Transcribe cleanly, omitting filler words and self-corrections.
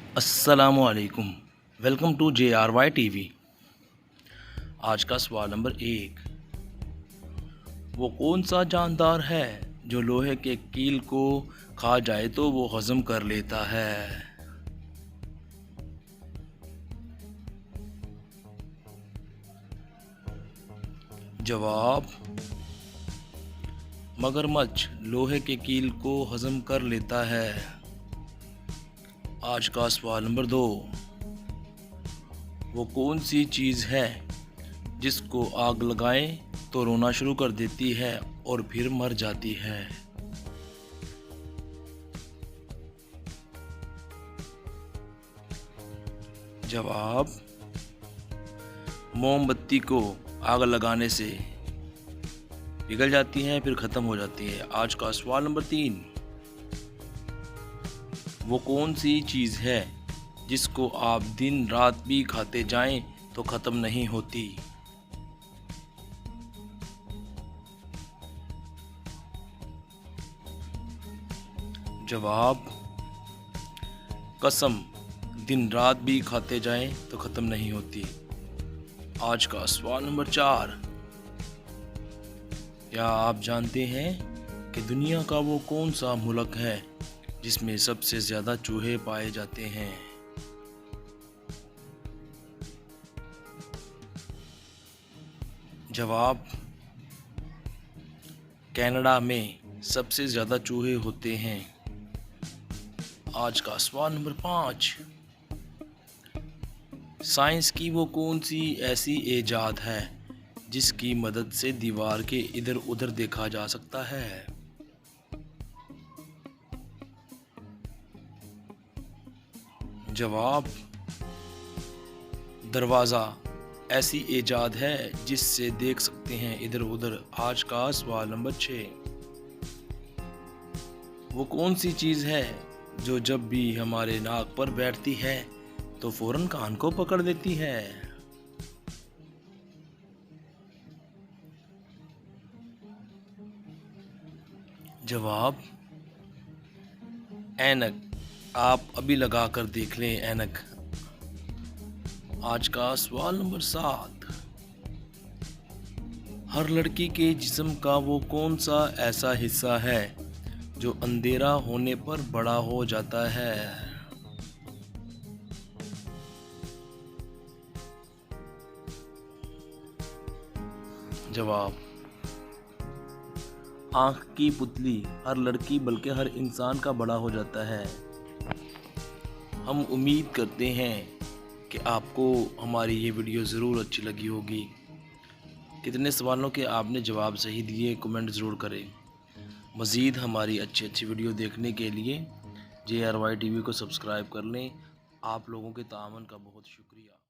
अस्सलामुअलैकुम। Welcome to JRY TV. आज का सवाल नंबर 1। वो कौन सा जानदार है जो लोहे के कील को खा जाए तो वो हजम कर लेता है? जवाब, मगरमच्छ लोहे के कील को हजम कर लेता है। आज का सवाल नंबर 2। वो कौन सी चीज़ है जिसको आग लगाएं तो रोना शुरू कर देती है और फिर मर जाती है? जवाब, मोमबत्ती को आग लगाने से पिघल जाती है फिर ख़त्म हो जाती है। आज का सवाल नंबर 3। वो कौन सी चीज़ है जिसको आप दिन रात भी खाते जाएं तो ख़त्म नहीं होती? जवाब, कसम दिन रात भी खाते जाएं तो ख़त्म नहीं होती। आज का सवाल नंबर 4। क्या आप जानते हैं कि दुनिया का वो कौन सा मुल्क है जिसमें सबसे ज़्यादा चूहे पाए जाते हैं? जवाब, कनाडा में सबसे ज़्यादा चूहे होते हैं। आज का सवाल नंबर 5। साइंस की वो कौन सी ऐसी ईजाद है जिसकी मदद से दीवार के इधर उधर देखा जा सकता है? जवाब, दरवाज़ा ऐसी ईजाद है जिससे देख सकते हैं इधर उधर। आज का सवाल नंबर 6। वो कौन सी चीज़ है जो जब भी हमारे नाक पर बैठती है तो फौरन कान को पकड़ लेती है? जवाब, ऐनक। आप अभी लगा कर देख लें ऐनक। आज का सवाल नंबर 7। हर लड़की के जिस्म का वो कौन सा ऐसा हिस्सा है जो अंधेरा होने पर बड़ा हो जाता है? जवाब, आँख की पुतली। हर लड़की बल्कि हर इंसान का बड़ा हो जाता है। हम उम्मीद करते हैं कि आपको हमारी ये वीडियो ज़रूर अच्छी लगी होगी। कितने सवालों के आपने जवाब सही दिए कमेंट ज़रूर करें। मज़ीद हमारी अच्छी अच्छी वीडियो देखने के लिए JRY टीवी को सब्सक्राइब कर लें। आप लोगों के ताअवुन का बहुत शुक्रिया।